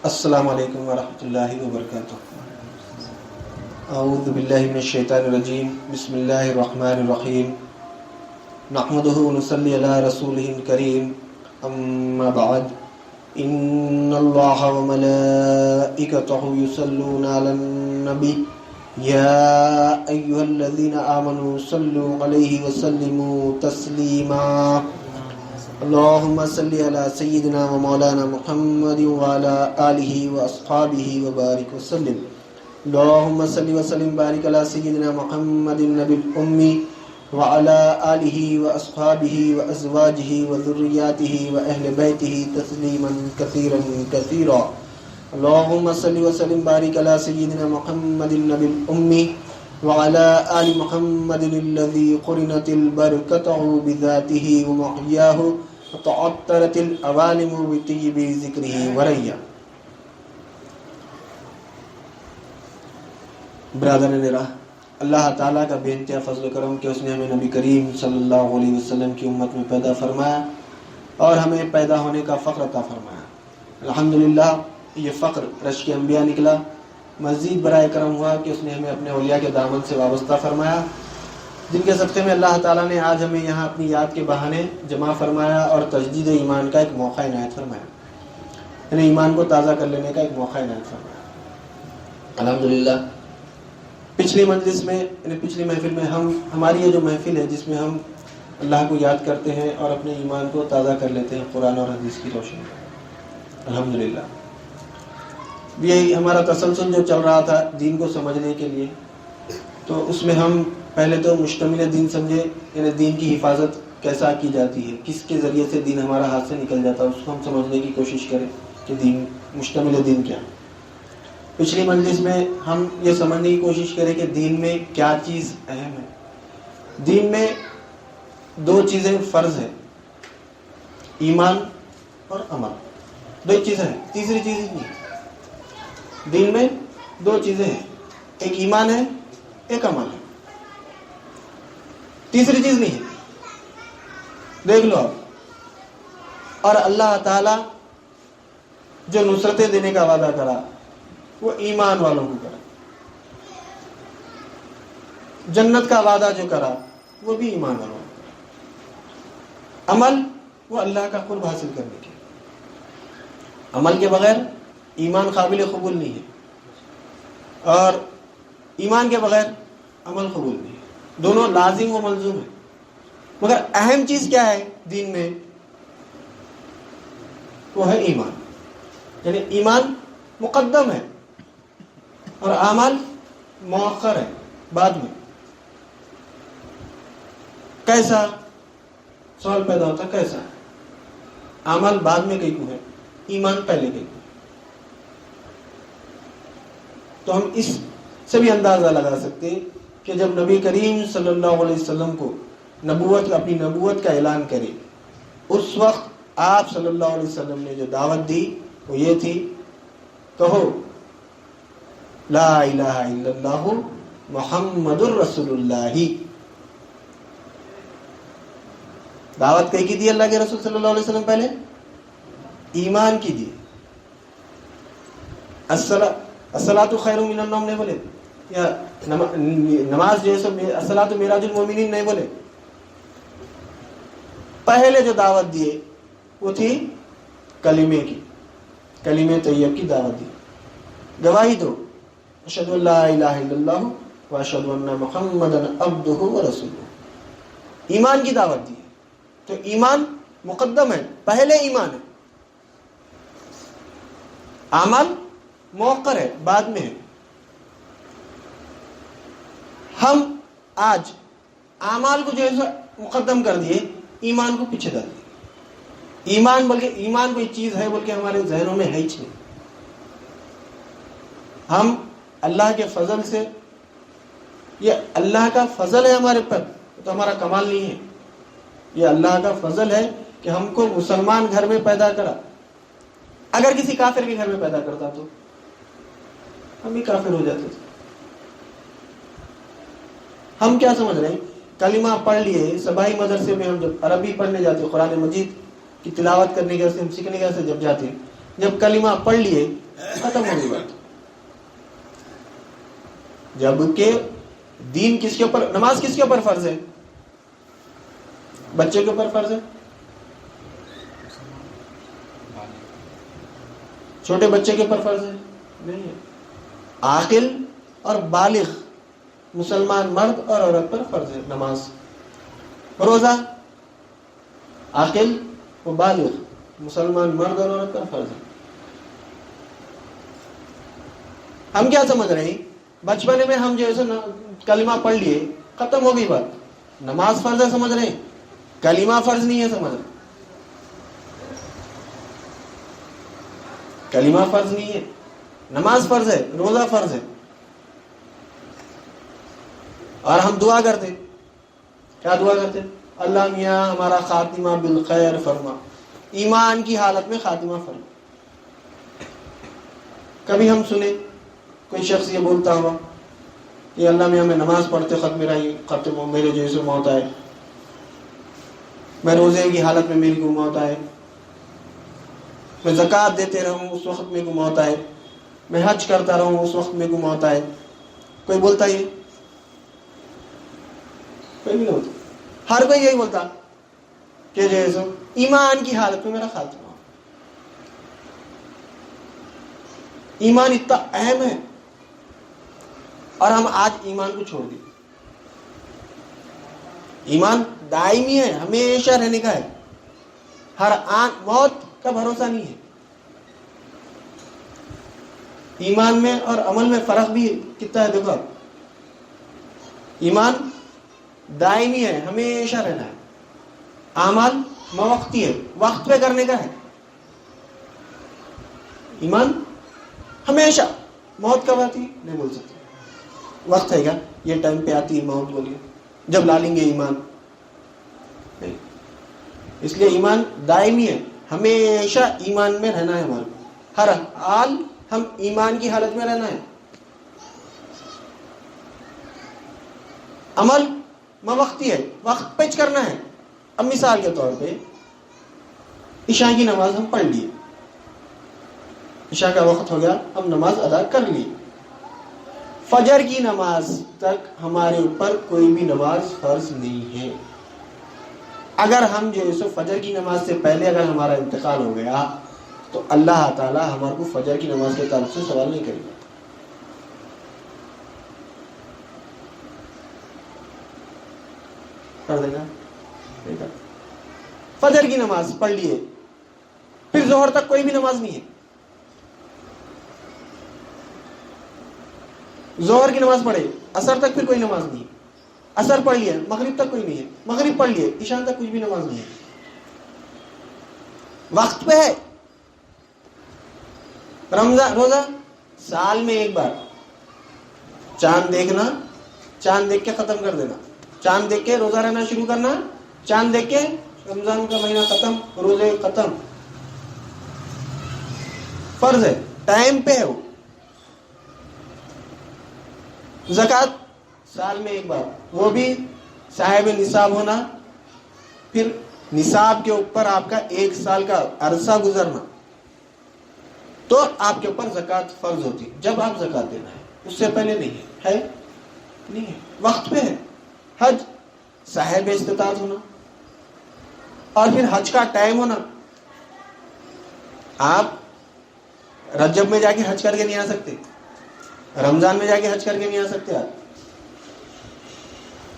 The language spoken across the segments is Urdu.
السلام علیکم ورحمۃ اللہ وبرکاتہ۔ اعوذ باللہ من الشیطان الرجیم، بسم اللہ الرحمن الرحیم، نحمدہ ونصلی علی رسولہ الکریم، اما بعد، ان اللہ وملائکتہ یصلون علی النبی یا ایھا الذین آمنوا صلوا علیہ وسلموا تسلیما۔ اللهم صل على سيدنا ومولانا محمد وعلى آله وأصحابه وبارك وسلم۔ اللهم صل وسلم بارك على سيدنا محمد النبي الأمي وعلى آله وأصحابه وأزواجه وذرياته وأهل بيته تسليما كثيرا كثيرا۔ اللهم صل وسلم بارك على سيدنا محمد النبي الأمي وعلى آل محمد الذي قرنت البركة بذاته ومحياه وتعطرت العوالم بطيب ذكره وريا۔ برادران راہ، اللہ تعالیٰ کا بے انتہا فضل و کرم کہ اس نے ہمیں نبی کریم صلی اللہ علیہ وسلم کی امت میں پیدا فرمایا اور ہمیں پیدا ہونے کا فخر عطا فرمایا۔ الحمدللہ یہ فخر رشک انبیاء نکلا۔ مزید برائے کرم ہوا کہ اس نے ہمیں اپنے اولیاء کے دامن سے وابستہ فرمایا، جن کے صدقے میں اللہ تعالیٰ نے آج ہمیں یہاں اپنی یاد کے بہانے جمع فرمایا اور تجدید ایمان کا ایک موقع عنایت فرمایا، یعنی ایمان کو تازہ کر لینے کا ایک موقع عنایت فرمایا۔ الحمدللہ پچھلی مجلس میں، یعنی پچھلی محفل میں ہماری یہ جو محفل ہے جس میں ہم اللہ کو یاد کرتے ہیں اور اپنے ایمان کو تازہ کر لیتے ہیں قرآن اور حدیث کی روشنی میں، الحمدللہ یہی ہمارا تسلسل جو چل رہا تھا دین کو سمجھنے کے لیے، تو اس میں ہم پہلے تو مشتمل دین سمجھے، یعنی دین کی حفاظت کیسا کی جاتی ہے، کس کے ذریعے سے دین ہمارا ہاتھ سے نکل جاتا ہے، اس کو ہم سمجھنے کی کوشش کریں کہ دین مشتمل دین کیا ہے۔ پچھلی مجلس میں ہم یہ سمجھنے کی کوشش کریں کہ دین میں کیا چیز اہم ہے۔ دین میں دو چیزیں فرض ہے، ایمان اور عمل، دو چیزیں ہیں، تیسری چیز نہیں۔ دین میں دو چیزیں ہیں، ایک ایمان ہے، ایک عمل ہے، تیسری چیز نہیں ہے، دیکھ لو آپ۔ اور اللہ تعالی جو نصرتیں دینے کا وعدہ کرا وہ ایمان والوں کو کرا، جنت کا وعدہ جو کرا وہ بھی ایمان والوں کو کرا، عمل وہ اللہ کا قرب حاصل کرنے کے، عمل کے بغیر ایمان قابل قبول نہیں ہے اور ایمان کے بغیر عمل قبول نہیں ہے، دونوں لازم و ملزوم ہیں۔ مگر اہم چیز کیا ہے دین میں؟ وہ ہے ایمان، یعنی ایمان مقدم ہے اور اعمال مؤخر ہے، بعد میں۔ کیسا؟ سوال پیدا ہوتا کیسا؟ اعمال بعد میں کہیں کو ہے، ایمان پہلے کہیں کو ہے۔ تو ہم اس سے بھی اندازہ لگا سکتے ہیں کہ جب نبی کریم صلی اللہ علیہ وسلم کو اپنی نبوت کا اعلان کرے، اس وقت آپ صلی اللہ علیہ وسلم نے جو دعوت دی وہ یہ تھی، کہو لا الہ الا اللہ محمد الرسول اللہ۔ دعوت کہیں کی دی اللہ کے رسول صلی اللہ علیہ وسلم؟ پہلے ایمان کی دی، الصلاۃ خیر من النوم نہیں بولے، یا نماز جو ہے سو الصلاۃ معراج المومنین نہیں بولے، پہلے جو دعوت دیے وہ تھی کلمے کی، کلمہ طیب کی دعوت دی، گواہی دو، اشہد ان لا الہ الا اللہ واشہد ان محمدا عبدہ ورسولہ، ایمان کی دعوت دی۔ تو ایمان مقدم ہے، پہلے ایمان ہے، اعمال مؤخر ہے، بعد میں ہے۔ ہم آج اعمال کو جو ہے مقدم کر دیے، ایمان کو پیچھے ڈال دیے۔ ایمان کوئی چیز ہے بلکہ ہمارے ذہنوں میں ہے ہی نہیں۔ ہم اللہ کے فضل سے، یہ اللہ کا فضل ہے ہمارے پر، تو ہمارا کمال نہیں ہے، یہ اللہ کا فضل ہے کہ ہم کو مسلمان گھر میں پیدا کرا۔ اگر کسی کافر کے گھر میں پیدا کرتا تو ہم بھی کافر ہو جاتے تھے۔ ہم کیا سمجھ رہے ہیں؟ کلمہ پڑھ لیے، صباحی مدرسے میں ہم جب عربی پڑھنے جاتے، قرآن مجید کی تلاوت کرنے کے واسطے، ہم سیکھنے کے واسطے جب جاتے، جب کلمہ پڑھ لیے ختم ہو گئی بات. جب کہ دین کس کے اوپر، نماز کس کے اوپر فرض ہے؟ بچے کے اوپر فرض ہے؟ چھوٹے بچے کے اوپر فرض ہے؟ نہیں ہے. عاقل اور بالغ مسلمان مرد اور عورت پر فرض ہے نماز. روزہ عاقل و بالغ مسلمان مرد اور عورت پر فرض ہے. ہم کیا سمجھ رہے ہیں؟ بچپنے میں ہم جو ہے کلمہ پڑھ لیے، ختم ہو گئی بات. نماز فرض ہے سمجھ رہے ہیں، کلمہ فرض نہیں ہے سمجھ رہے. کلمہ فرض نہیں ہے، نماز فرض ہے، روزہ فرض ہے. اور ہم دعا کرتے، کیا دعا کرتے؟ اللہ میاں ہمارا خاتمہ بالخیر فرما، ایمان کی حالت میں خاتمہ فرما. کبھی ہم سنے کوئی شخص یہ بولتا ہوا کہ اللہ میاں میں نماز پڑھتے خط میرا ہی ختم ہو، میرے جیسے موت آئے، میں روزے کی حالت میں میری کو موت آئے، میں زکوٰۃ دیتے رہوں اس وقت میں کو موت آئے، میں حج کرتا رہوں اس وقت میں کو موت آئے. کوئی بولتا یہ؟ کوئی بھی نہیں بولتا. ہر کوئی یہی بولتا کہ جیسے ایمان کی حالت میں میرا خاتمہ ہو. ایمان اتنا اہم ہے اور ہم آج ایمان کو چھوڑ دیں. ایمان دائمی ہے، ہمیشہ رہنے کا ہے. ہر آن موت کا بھروسہ نہیں ہے. ایمان میں اور عمل میں فرق بھی کتنا ہے دیکھو. ایمان دائمی ہے، ہمیشہ رہنا ہے. اعمال موقتی ہے، وقت پہ کرنے کا ہے. ایمان ہمیشہ. موت کب آتی نہیں بول سکتے، وقت ہے کیا یہ ٹائم پہ آتی ہے موت بولیے جب لا لیں گے ایمان نہیں. اس لیے ایمان دائمی ہے، ہمیشہ ایمان میں رہنا ہے. ہمارے ہر حال ہم ایمان کی حالت میں رہنا ہے. عمل موقتی ہے، وقت پہ کرنا ہے. اب مثال کے طور پہ عشاء کی نماز ہم پڑھ لیے، عشاء کا وقت ہو گیا، ہم نماز ادا کر لی. فجر کی نماز تک ہمارے اوپر کوئی بھی نماز فرض نہیں ہے. اگر ہم جو ہے فجر کی نماز سے پہلے اگر ہمارا انتقال ہو گیا تو اللہ تعالیٰ ہمارے کو فجر کی نماز کے تعلق سے سوال نہیں کرے گا. کر دے گا؟ فجر کی نماز پڑھ لیے، پھر ظہر تک کوئی بھی نماز نہیں ہے. ظہر کی نماز پڑھے، عصر تک پھر کوئی نماز نہیں ہے. عصر پڑھ لیا، مغرب تک کوئی نہیں ہے. مغرب پڑھ لیے، عشاء تک کچھ بھی نماز نہیں ہے. وقت پہ ہے. رمضان روزہ سال میں ایک بار، چاند دیکھنا، چاند دیکھ کے ختم کر دینا. چاند دیکھ کے روزہ رہنا شروع کرنا، چاند دیکھ کے رمضان کا مہینہ ختم، روزے ختم. فرض ہے، ٹائم پہ ہے. وہ زکوٰۃ سال میں ایک بار، وہ بھی صاحب نصاب ہونا، پھر نصاب کے اوپر آپ کا 1 سال کا عرصہ گزرنا، تو آپ کے اوپر زکوٰۃ فرض ہوتی. جب آپ زکوٰۃ دینا ہے، اس سے پہلے نہیں ہے. نہیں ہے، وقت پہ ہے. حج صاحب استطاعت ہونا، اور پھر حج کا ٹائم ہونا. آپ رجب میں جا کے حج کر کے نہیں آ سکتے، رمضان میں جا کے حج کر کے نہیں آ سکتے، آپ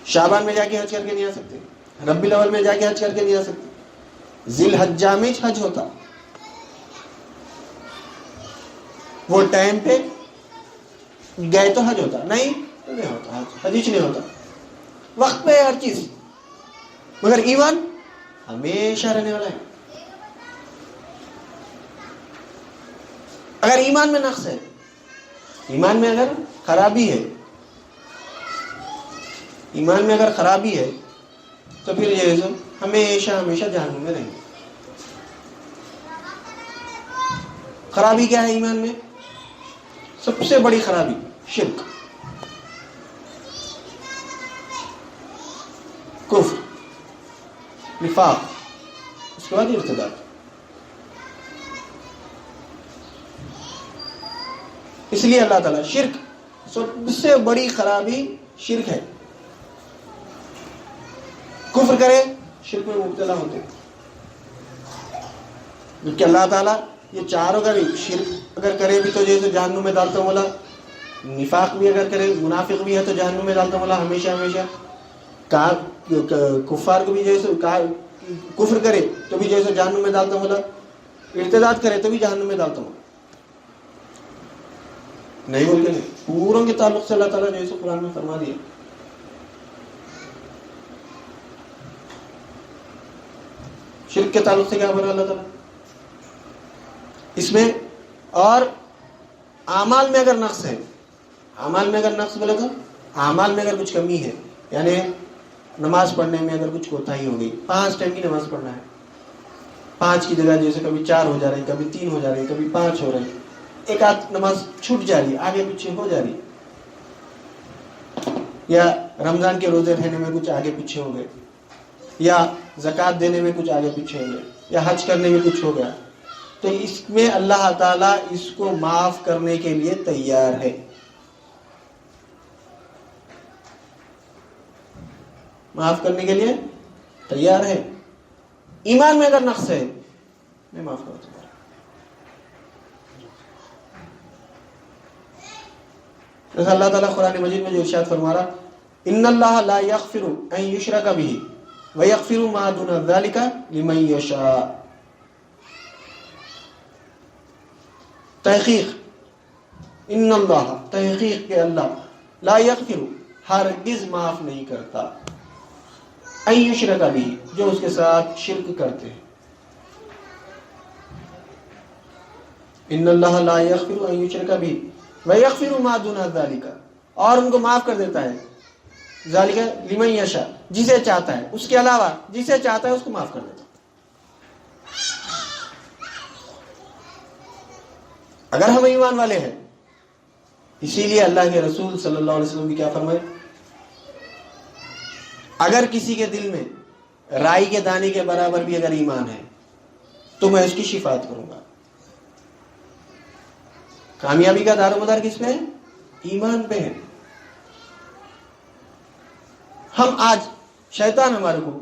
شعبان میں جا کے حج کر کے نہیں آ سکتے، ربیع الاول میں جا کے حج کر کے نہیں آ سکتے. ذی الحجہ میں حج ہوتا، وہ ٹائم پہ گئے تو حج ہوتا، نہیں تو نہیں ہوتا. حج نہیں ہوتا. وقت پہ ہے ہر چیز، مگر ایمان ہمیشہ رہنے والا ہے. اگر ایمان میں نقص ہے، ایمان میں اگر خرابی ہے، ایمان میں اگر خرابی ہے تو پھر یہ ہمیشہ ہمیشہ جہنم میں رہیں گے. خرابی کیا ہے ایمان میں؟ سب سے بڑی خرابی شرک، کفر، نفاق، اس کے بعد ارتداد. اس لیے اللہ تعالیٰ شرک سب سے بڑی خرابی شرک ہے. کفر کرے شرک میں مبتلا ہوتے. کہ اللہ تعالیٰ یہ چاروں کا بھی شرک اگر کرے بھی تو جیسے جہنم میں ڈالتا ہوں مولا, نفاق بھی اگر کرے منافق بھی ہے تو جہنم میں ڈالتا ہوں مولا ہمیشہ ہمیشہ. کفار کو بھی جیسے کفر کرے تو بھی جیسے جہنم میں ڈالتا ہوں مولا, ارتداد کرے تو بھی جہنم میں ڈالتا ہوں. نہیں بولتے نہیں, پوروں کے تعلق سے اللہ تعالیٰ جیسے قرآن میں فرما دیا. شرک کے تعلق سے کیا بولا اللہ تعالیٰ اس میں؟ اور اعمال میں اگر نقص ہے, اعمال میں اگر نقص بولے تو اعمال میں اگر کچھ کمی ہے, یعنی نماز پڑھنے میں اگر کچھ کوتاہی ہو گئی, 5 ٹائم کی نماز پڑھنا ہے, 5 کی جگہ جیسے کبھی 4 ہو جا رہی, کبھی 3 ہو جا رہی, کبھی 5 ہو رہی, ایک آدھ نماز چھوٹ جا رہی ہے, آگے پیچھے ہو جا رہی, یا رمضان کے روزے رہنے میں کچھ آگے پیچھے ہو گئے, یا زکوٰۃ دینے میں کچھ آگے پیچھے ہو گئے, یا حج کرنے میں کچھ ہو گیا, تو اس میں اللہ تعالیٰ اس کو معاف کرنے کے لیے تیار ہے. معاف کرنے کے لیے تیار ہے. ایمان میں اگر نقص ہے میں معاف کرتا ہوں. جیسا اللہ تعالیٰ قرآن مجید میں جو ارشاد فرما رہا, ان اللہ لا یغفر ان یشرک بہ ویغفر ما دون ذلک لمن یشاء. تحقیق ان اللہ, تحقیق کہ اللہ, لا یغفر ہرگز معاف نہیں کرتا, ان یشرک بہ جو اس کے ساتھ شرک کرتے ہیں. ان اللہ لا یغفر ان یشرک بہ ویغفر ما دون ذلک, اور ان کو معاف کر دیتا ہے, ذالک لمن یشاء جسے چاہتا ہے, اس کے علاوہ جسے چاہتا ہے اس کو معاف کر دیتا ہے. اگر ہم ایمان والے ہیں, اسی لیے اللہ کے رسول صلی اللہ علیہ وسلم بھی کیا فرمائے, اگر کسی کے دل میں رائی کے دانے کے برابر بھی اگر ایمان ہے تو میں اس کی شفاعت کروں گا. کامیابی کا دار و مدار کس پہ ہے؟ ایمان پہ ہے. ہم آج شیطان ہمارے کو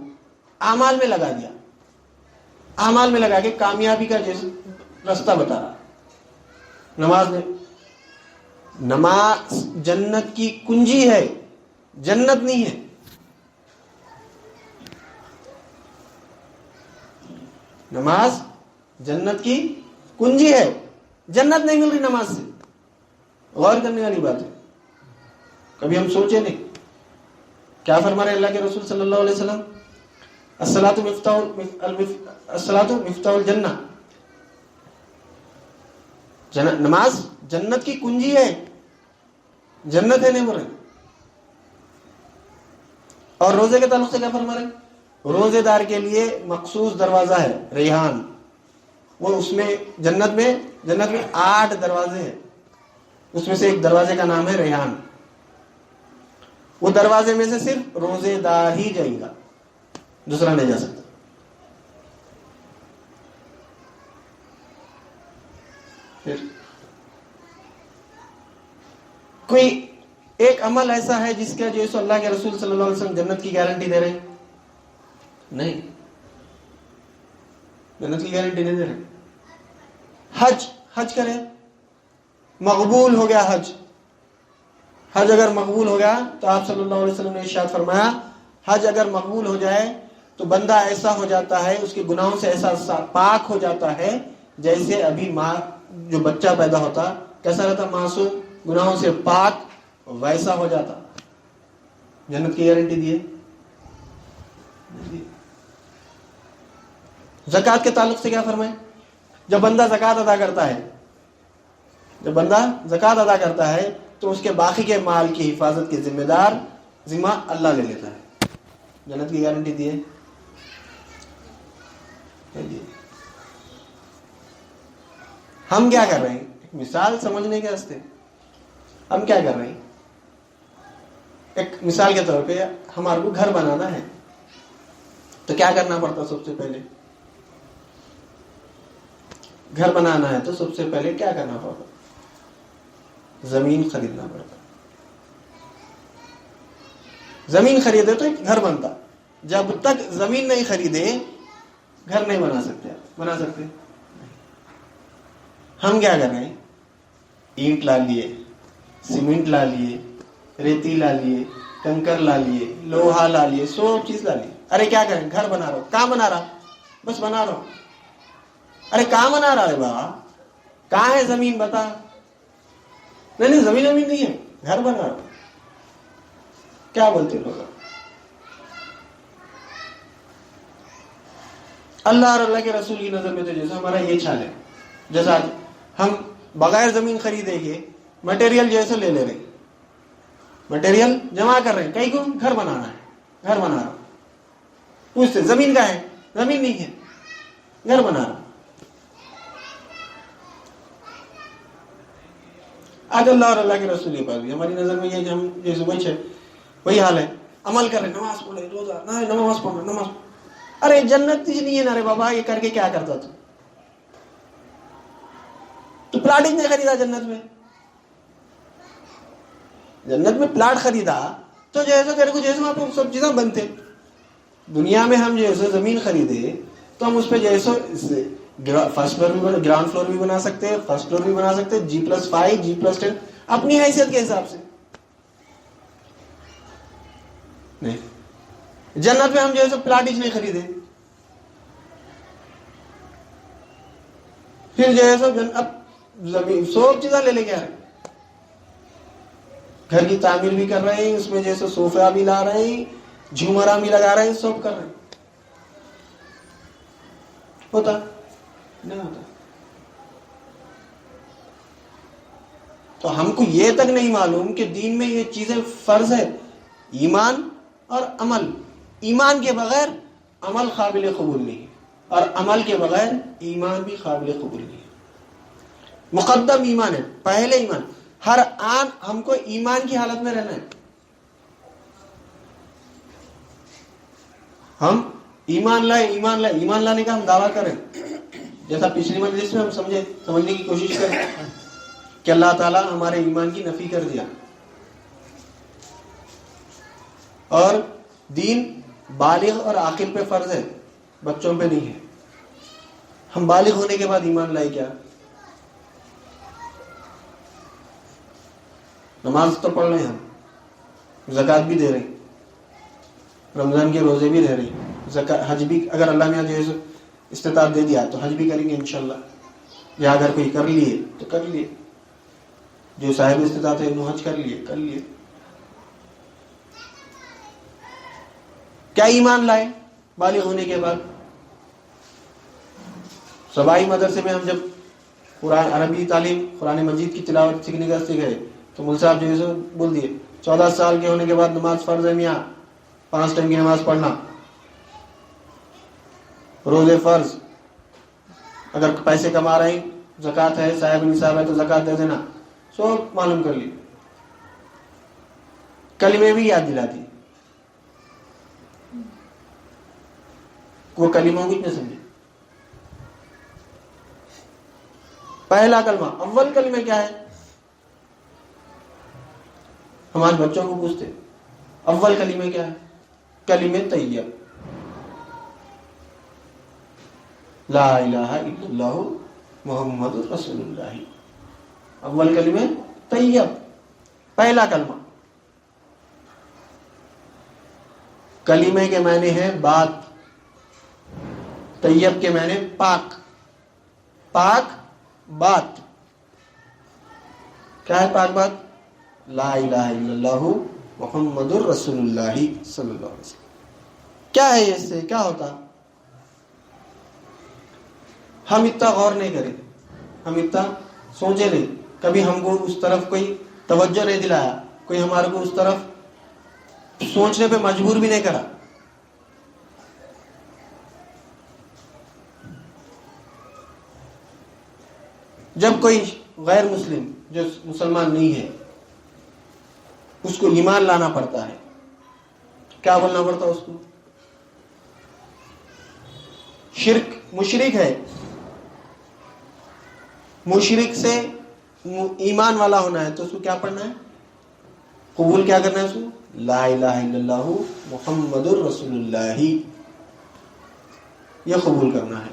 اعمال میں لگا دیا, اعمال میں لگا کے کامیابی کا جیسے راستہ بتا رہا. نماز میں, نماز جنت کی کنجی ہے, جنت نہیں ہے. نماز جنت کی کنجی ہے, جنت نہیں مل رہی نماز سے. غور کرنے والی بات ہے, کبھی ہم سوچے نہیں. کیا فرما رہے اللہ کے رسول صلی اللہ علیہ وسلم, الصلاۃ مفتاح الجنہ, نماز جنت کی کنجی ہے, جنت ہے نہیں بول رہے. اور روزے کے تعلق سے کیا فرما رہے, روزے دار کے لیے مخصوص دروازہ ہے ریحان. وہ اس میں جنت میں 8 دروازے ہیں, اس میں سے ایک دروازے کا نام ہے ریحان. وہ دروازے میں سے صرف روزے دار ہی جائے گا, دوسرا نہیں جا سکتا. پھر کوئی ایک عمل ایسا ہے جس کا جو اللہ کے رسول صلی اللہ علیہ وسلم جنت کی گارنٹی دے رہے ہیں؟ نہیں, جنت کی گارنٹی نہیں دے رہے. حج کرے, مقبول ہو گیا حج. حج اگر مقبول ہو گیا تو آپ صلی اللہ علیہ وسلم نے ارشاد فرمایا, حج اگر مقبول ہو جائے تو بندہ ایسا ہو جاتا ہے, اس کے گناہوں سے ایسا پاک ہو جاتا ہے جیسے ابھی ماں جو بچہ پیدا ہوتا کیسا رہتا, معصوم, گناہوں سے پاک, ویسا ہو جاتا. جنت کی گارنٹی دی ہے. زکوٰۃ کے تعلق سے کیا فرمائے, جب بندہ زکوٰۃ ادا کرتا ہے, جب بندہ زکوٰۃ ادا کرتا ہے تو اس کے باقی کے مال کی حفاظت کے ذمہ اللہ لے لیتا ہے. جنت کی گارنٹی دی ہے. ہم کیا کر رہے ہیں, ایک مثال سمجھنے کے واسطے ہم کیا کر رہے ہیں. ایک مثال کے طور پہ ہمارے کو گھر بنانا ہے تو کیا کرنا پڑتا, سب سے پہلے گھر بنانا ہے تو سب سے پہلے کیا کرنا پڑتا, زمین خریدنا پڑتا. زمین خریدے تو گھر بنتا. جب تک زمین نہیں خریدے گھر نہیں بنا سکتے. ہم کیا کر رہے ہیں؟ اینٹ لا لیے, سیمنٹ لا لیے, ریتی لا لیے, کنکر لا لیے, لوہا لا لیے, سب چیز لا لیے. ارے کیا کریں؟ گھر بنا رہا ہوں. کہاں بنا رہا؟ بس بنا رہا ہوں. ارے کہاں بنا رہا ہے بابا؟ کہاں ہے زمین؟ بتا. نہیں زمین نہیں ہے, گھر بنا رہا ہوں. کیا بولتے لوگ؟ اللہ اور اللہ کے رسول کی نظر میں تو جیسا ہمارا یہ چال ہے, جیسا ہم بغیر زمین خریدے گے مٹیریل جیسے لے رہے, مٹیریل جمع کر رہے ہیں. کہیں کو گھر بنانا ہے, گھر بنا رہا. پوچھتے زمین کا ہے؟ زمین نہیں ہے, گھر بنا رہا. آج اللہ اور اللہ کے رسول کے پاس بھی ہماری نظر میں یہ کہ ہم جیسے وہی حال ہے. عمل کر رہے, نماز پڑھے, روزہ نماز پڑھنا. ارے جنت تجھ نہیں ہے نا رے بابا, یہ کر کے کیا کرتا تو پلاٹ ہی نہیں خریدا جنت میں. جنت میں پلاٹ خریدا تو جیسے تیرے کو جیسے وہاں پہ سب چیزیں بنتے. دنیا میں ہم جیسے زمین خریدے تو ہم اس پہ جیسے فرسٹ فلور بھی, گراؤنڈ فلور بھی بنا سکتے, فرسٹ فلور بھی بنا سکتے, G+5 G+10 اپنی حیثیت کے حساب سے. نہیں, جنت میں ہم جیسے پلاٹ ہی نہیں خریدے. پھر جیسے اب زمین سب چیزیں لے کے آ رہے ہیں, گھر کی تعمیر بھی کر رہے ہیں, اس میں جیسے صوفہ بھی لا رہے ہیں, جھومرا بھی لگا رہے ہیں, سب کر رہے ہیں. ہوتا نہیں ہوتا. تو ہم کو یہ تک نہیں معلوم کہ دین میں یہ چیزیں فرض ہے, ایمان اور عمل. ایمان کے بغیر عمل قابل قبول نہیں, اور عمل کے بغیر ایمان بھی قابل قبول نہیں. مقدم ایمان ہے, پہلے ایمان. ہر آن ہم کو ایمان کی حالت میں رہنا ہے. ہم ایمان لانے کا ہم دعویٰ کریں, جیسا پچھلی مجلس میں ہم سمجھنے کی کوشش کریں کہ اللہ تعالیٰ ہمارے ایمان کی نفی کر دیا, اور دین بالغ اور عاقل پہ فرض ہے, بچوں پہ نہیں ہے. ہم بالغ ہونے کے بعد ایمان لائے کیا؟ نماز تو پڑھ رہے ہیں, ہم زکوٰۃ بھی دے رہے ہیں, رمضان کے روزے بھی دے رہے ہیں, حج بھی اگر اللہ نے جو ہے استطاعت دے دیا تو حج بھی کریں گے انشاءاللہ, یا اگر کوئی کر لیے تو کر لیے, جو صاحب استطاعت ہے انہوں حج کر لیے. کیا ایمان لائے بالغ ہونے کے بعد؟ سبائی مدرسے میں ہم جب قرآن عربی تعلیم قرآن مجید کی تلاوت سیکھنے کا گئے تو مول صاحب جو ہے بول دیے 14 سال کے ہونے کے بعد نماز فرض ہے میاں, 5 ٹائم کی نماز پڑھنا, روزے فرض, اگر پیسے کما رہے ہیں زکوٰۃ ہے, صاحب نصاب ہے تو زکوٰۃ دے دینا, سب معلوم کر لی. کلمے بھی یاد دلا دی. وہ کلموں کو کتنے سمجھے؟ پہلا کلمہ, اول کلمہ کیا ہے؟ ہمارے بچوں کو پوچھتے اول کلمہ کیا ہے؟ کلمہ طیب, لا الہ الا اللہ محمد رسول اللہ. اول کلمہ طیب, پہلا کلمہ. کلمے کے معنی ہے بات, طیب کے معنی پاک, پاک بات. کیا ہے پاک بات؟ لا الہ الا اللہ محمد رسول اللہ صلی اللہ علیہ وسلم. کیا ہے اس سے کیا ہوتا؟ ہم اتنا غور نہیں کریں, ہم اتنا سوچے نہیں, کبھی ہم کو اس طرف کوئی توجہ نہیں دلایا, کوئی ہمارے کو اس طرف سوچنے پہ مجبور بھی نہیں کرا. جب کوئی غیر مسلم جو مسلمان نہیں ہے اس کو ایمان لانا پڑتا ہے, کیا بولنا پڑتا ہے اس کو؟ مشرک ہے, مشرک سے ایمان والا ہونا ہے تو اس کو کیا پڑھنا ہے؟ قبول کیا کرنا ہے اس کو؟ لا الہ الا اللہ محمد الرسول اللہ، یہ قبول کرنا ہے.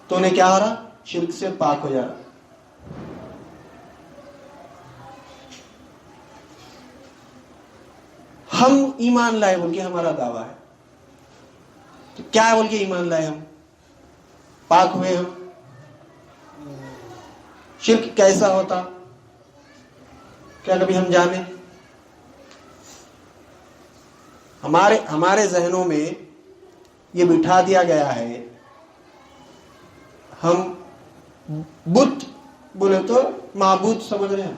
تو انہیں کیا ہو رہا؟ شرک سے پاک ہو جا رہا. ہم ایمان لائے بول کے ہمارا دعویٰ ہے، تو کیا ہے بول کے ایمان لائے؟ ہم پاک ہوئے. ہم شرک کیسا ہوتا کیا کبھی ہم جانیں؟ ہمارے ذہنوں میں یہ بٹھا دیا گیا ہے، ہم بت بولے تو معبود سمجھ رہے ہیں.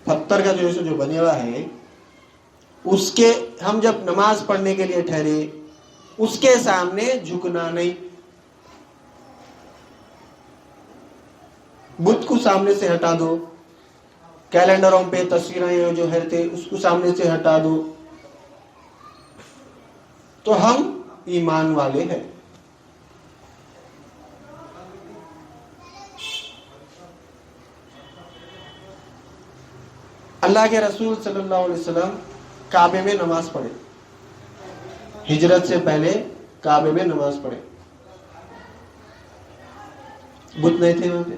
پتھر کا جو بنے ہوا ہے، اس کے ہم جب نماز پڑھنے کے لیے ٹھہرے اس کے سامنے جھکنا نہیں. بت کو سامنے سے ہٹا دو، کیلنڈروں پہ تصویریں جو ہے اس کو سامنے سے ہٹا دو، تو ہم ایمان والے ہیں. اللہ کے رسول صلی اللہ علیہ وسلم کعبے میں نماز پڑھے، ہجرت سے پہلے کعبے میں نماز پڑھے. بت نہیں تھے وہاں پہ.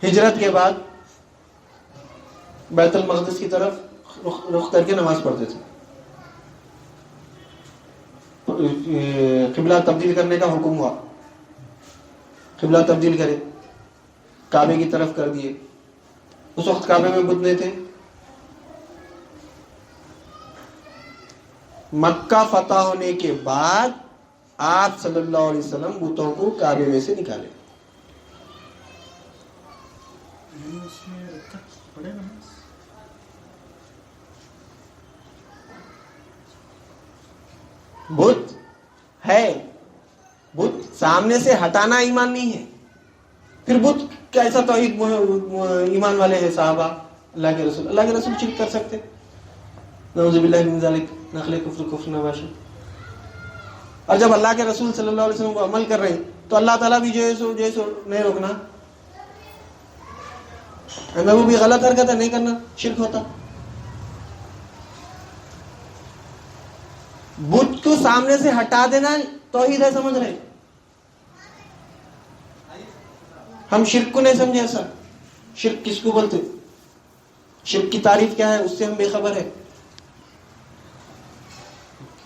ہجرت کے بعد بیت المقدس کی طرف رخ کر کے نماز پڑھتے تھے. قبلہ تبدیل کرنے کا حکم ہوا، قبلہ تبدیل کرے، کعبے کی طرف کر دیے. اس وقت کعبے میں بت نہیں تھے. مکہ فتح ہونے کے بعد آپ صلی اللہ علیہ وسلم بتوں کو کعبے میں سے نکالے. بت ہے، بت سامنے سے ہٹانا ایمان نہیں ہے. پھر بت کیسا توحید ایمان والے ہیں صحابہ اللہ کے رسول شرک کر سکتے؟ نعوذ باللہ من ذالک، نقل کفر نباشا. اور جب اللہ کے رسول صلی اللہ علیہ وسلم کو عمل کر رہے ہیں تو اللہ تعالیٰ بھی جو ہے سو نہیں روکنا. ہمیں وہ بھی غلط حرکت ہے، نہیں کرنا، شرک ہوتا. بت کو سامنے سے ہٹا دینا توحید ہے، سمجھ رہے؟ ہم شرک کو نہیں سمجھے ایسا. شرک کس کو بولتے؟ شرک کی تعریف کیا ہے اس سے ہم بے خبر ہے.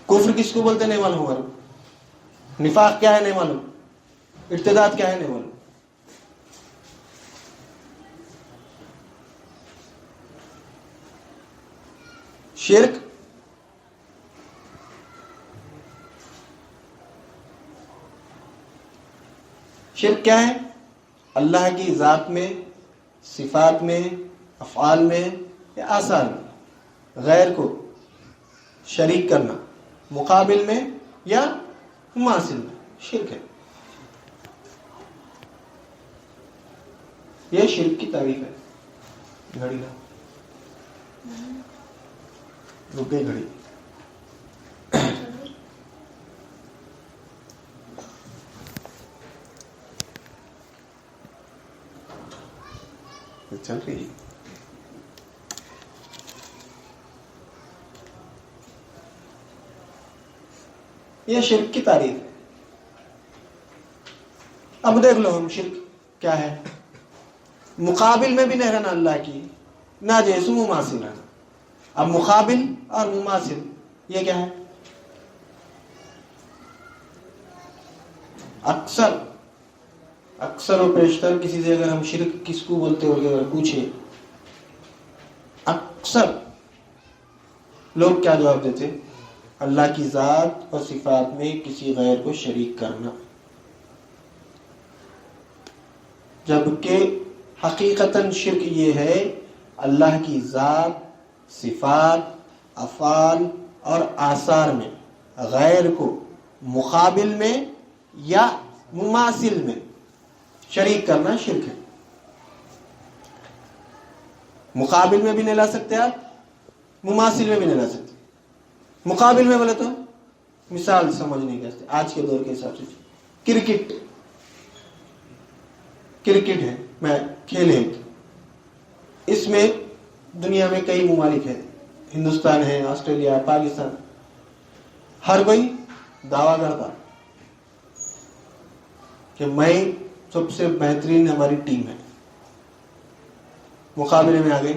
کفر کس کو بولتے نہیں معلوم ہمارا. نفاق کیا ہے نہیں معلوم. ارتداد کیا ہے نہیں معلوم. شرک شرک کیا ہے؟ اللہ کی ذات میں، صفات میں، افعال میں یا آثار میں غیر کو شریک کرنا، مقابل میں یا مماثل میں، شرک ہے. یہ شرک کی تعریف ہے. گھڑی لا، رک گئی گھڑی. چل رہی ہے. یہ شرک کی تعریف ہے. اب دیکھ لو ہم شرک کیا ہے. مقابل میں بھی نہیں رہنا اللہ کی، نہ جیسو مماثل رہنا. اب مقابل اور مماثل یہ کیا ہے؟ اکثر و بیشتر کسی سے اگر ہم شرک کس کو بولتے ہو اگر پوچھے، اکثر لوگ کیا جواب دیتے؟ اللہ کی ذات اور صفات میں کسی غیر کو شریک کرنا. جبکہ حقیقتاً شرک یہ ہے اللہ کی ذات، صفات، افعال اور آثار میں غیر کو مقابل میں یا مماثل میں شریک کرنا شرک ہے. مقابل میں بھی نہیں لا سکتے آپ، مماثل میں بھی نہیں لا سکتے. مقابل میں بولے تو مثال سمجھنے کے آج کے دور کے حساب سے کرکٹ ہے، میں کھیل ہے، اس میں دنیا میں کئی ممالک ہیں، ہندوستان ہے، آسٹریلیا، پاکستان، ہر کوئی دعویٰ کرتا کہ میں سب سے بہترین ہماری ٹیم ہے، مقابلے میں آگے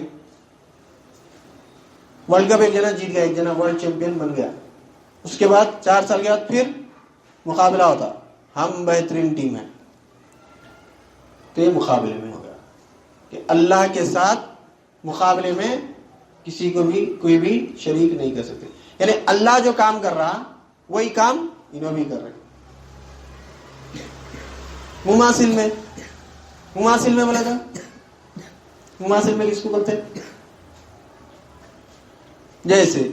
ورلڈ کپ ایک جنا جیت گیا، ایک جنا ورلڈ چیمپئن بن گیا، اس کے بعد 4 سال کے بعد پھر مقابلہ ہوتا، ہم بہترین ٹیم ہیں. تو یہ مقابلے میں ہو گیا کہ اللہ کے ساتھ مقابلے میں کسی کو بھی کوئی بھی شریک نہیں کر سکتے. یعنی اللہ جو کام کر رہا وہی کام انہوں بھی کر رہے. مماثل میں بولا تھا، مماثل میں کس کو بولتے ہیں؟ جیسے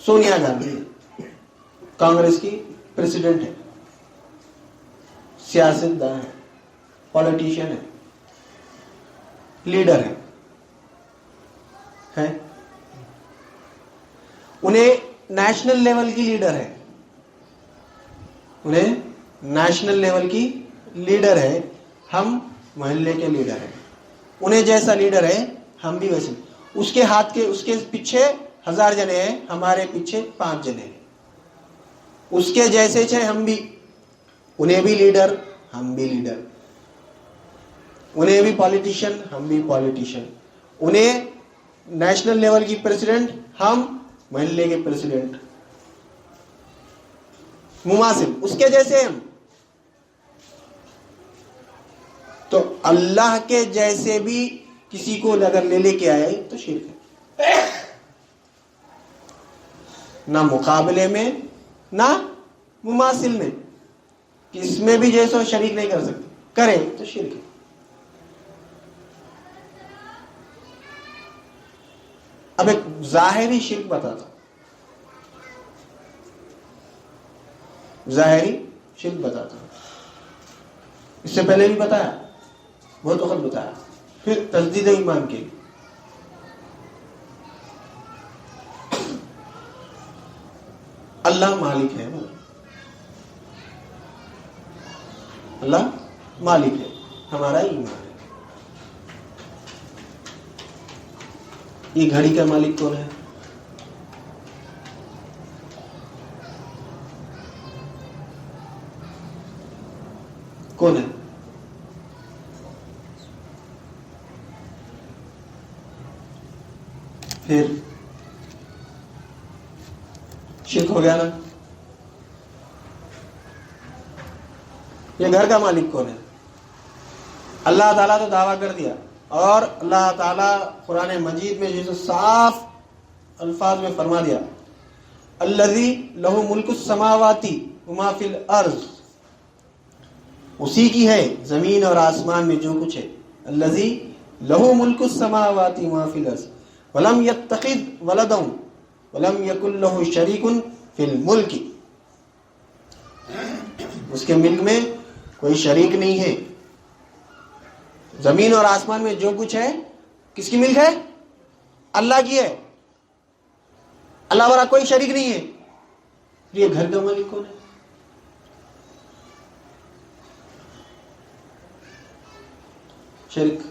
سونیا گاندھی کانگریس کی پریسیڈنٹ ہے، سیاستدان ہے، پولیٹیشین ہے، لیڈر ہے، انہیں نیشنل لیول کی لیڈر ہے، انہیں نیشنل لیول کی لیڈر ہے، ہم محلے کے لیڈر ہیں. انہیں جیسا لیڈر ہے ہم بھی ویسے. اس کے ہاتھ کے اس کے پیچھے 1000 جنے ہیں، ہمارے پیچھے 5 جنے ہیں. اس کے جیسے تھے ہم بھی، انہیں بھی لیڈر ہم بھی لیڈر، انہیں بھی پالیٹیشین ہم بھی پالیٹیشین، انہیں نیشنل لیول کی پریزیڈنٹ ہم محلے کے پریزیڈنٹ. مماثل اس کے جیسے ہم. تو اللہ کے جیسے بھی کسی کو اگر لے کے آئے تو شرک ہے. نہ مقابلے میں نہ مماثل میں، کس میں بھی جیسو شریک نہیں کر سکتے، کرے تو شرک ہے. اب ایک ظاہری شرک بتاتا، ظاہری شرک بتاتا. اس سے پہلے بھی بتایا، بہت وقت بتایا. پھر تجدید ایمان کے لیے اللہ مالک ہے، اللہ مالک ہے، ہمارا ایمان ہے. یہ گھڑی کا مالک کون ہے؟ کون ہے؟ پھر شرک ہو گیا نا. یہ گھر کا مالک کون ہے؟ اللہ تعالیٰ تو دعویٰ کر دیا، اور اللہ تعالیٰ قرآن مجید میں جیسے صاف الفاظ میں فرما دیا، الذی لہ ملک السماوات وما فی الارض، اسی کی ہے زمین اور آسمان میں جو کچھ ہے. الذی لہ ملک السماوات وما فی الارض ولم یتخذ ولدا ولم یکن لہ شریک فی الملک. اس کے ملک میں کوئی شریک نہیں ہے. زمین اور آسمان میں جو کچھ ہے کس کی ملک ہے؟ اللہ کی ہے. اللہ والا کوئی شریک نہیں ہے. یہ گھر کا مالک کون ہے؟ شرک.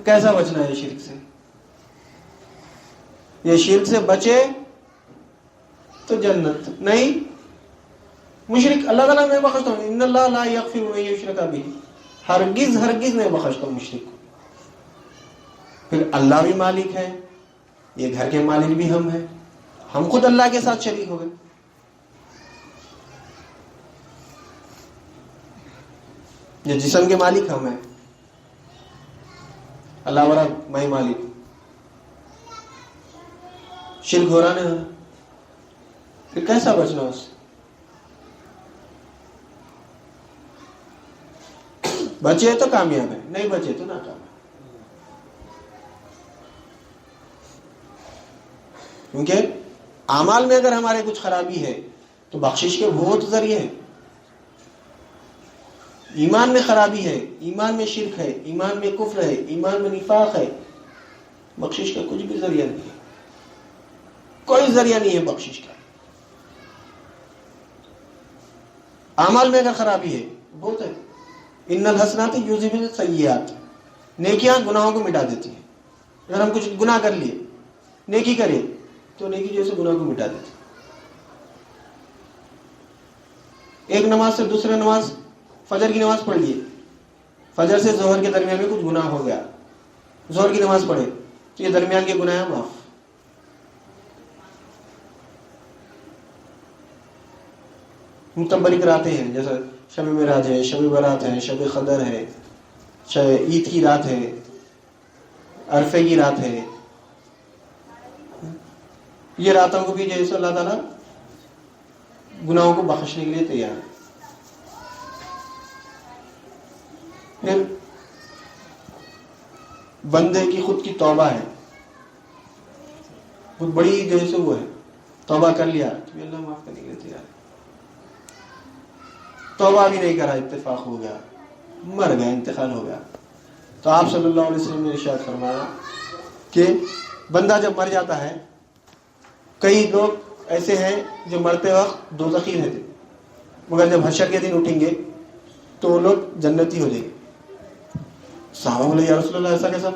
کیسا بچنا ہے شرک سے؟ یہ شرک سے بچے تو جنت نہیں. مشرک اللہ تعالیٰ میں بخشتا ہوں، ان اللہ لا یغفر ان یشرک بہ، ہرگز ہرگز نہیں بخشتا ہوں مشرک کو. پھر اللہ بھی مالک ہے، یہ گھر کے مالک بھی ہم ہیں، ہم خود اللہ کے ساتھ شریک ہو گئے. یہ جسم کے مالک ہم ہیں، اللہ والا میں مالک. شرک ہو رہا نا. پھر کیسا بچنا اس سے؟ بچے تو کامیاب ہے، نہیں بچے تو ناکام ہے. کیونکہ اعمال میں اگر ہمارے کچھ خرابی ہے تو بخشش کے بہت ذریعے ہیں. ایمان میں خرابی ہے، ایمان میں شرک ہے، ایمان میں کفر ہے، ایمان میں نفاق ہے، بخشش کا کچھ بھی ذریعہ نہیں ہے، کوئی ذریعہ نہیں ہے بخشش کا۔ اعمال میں اگر خرابی ہے بہت ہے، ان الحسنات یذہبن السیئات، نیکیاں گناہوں کو مٹا دیتی ہیں۔ اگر ہم کچھ گناہ کر لیے، نیکی کرے تو نیکی جیسے گناہ کو مٹا دیتی ہے۔ ایک نماز سے دوسرے نماز، فجر کی نماز پڑھ لیے، فجر سے ظہر کے درمیان میں کچھ گناہ ہو گیا، ظہر کی نماز پڑھے تو یہ درمیان کے گناہ معاف۔ متبرک راتیں ہیں، جیسے شب معراج ہے، شب برات ہے، شب قدر ہے، عید کی رات ہے، عرفے کی رات ہے، یہ راتوں کو بھی جیسے اللہ تعالیٰ گناہوں کو بخشنے کے لیے تیار ہے۔ پھر بندے کی خود کی توبہ ہے، بہت بڑی جیسے وہ ہے، توبہ کر لیا تو اللہ معاف کرنے کے لیے تیار ہے۔ توبہ بھی نہیں کرا، اتفاق ہو گیا، مر گیا، انتقال ہو گیا، تو آپ صلی اللہ علیہ وسلم نے ارشاد فرمایا کہ بندہ جب مر جاتا ہے، کئی لوگ ایسے ہیں جو مرتے وقت دوزخی رہتے، مگر جب حشر کے دن اٹھیں گے تو وہ لوگ جنتی ہو جائیں گے۔ صحابہ بولے یا رسول اللہ ایسا کیسا؟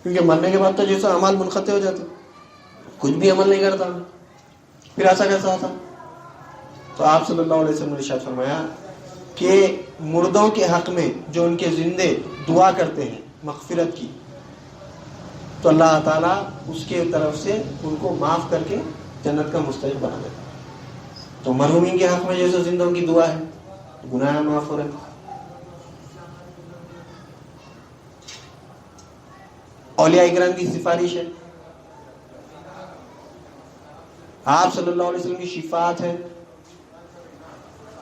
کیونکہ مرنے کے بعد تو جیسا اعمال منقطع ہو جاتے، کچھ بھی عمل نہیں کرتا، پھر ایسا کیسا ہوتا؟ تو آپ صلی اللہ علیہ وسلم نے ارشاد فرمایا کہ مردوں کے حق میں جو ان کے زندے دعا کرتے ہیں مغفرت کی، تو اللہ تعالیٰ اس کے طرف سے ان کو معاف کر کے جنت کا مستحق بنا دیتا۔ تو مرحومین کے حق میں جیسے زندوں کی دعا ہے، گناہ معاف ہو رہے ہیں۔ اولیاء اکرام کی سفارش ہے، آپ صلی اللہ علیہ وسلم کی شفاعت ہے،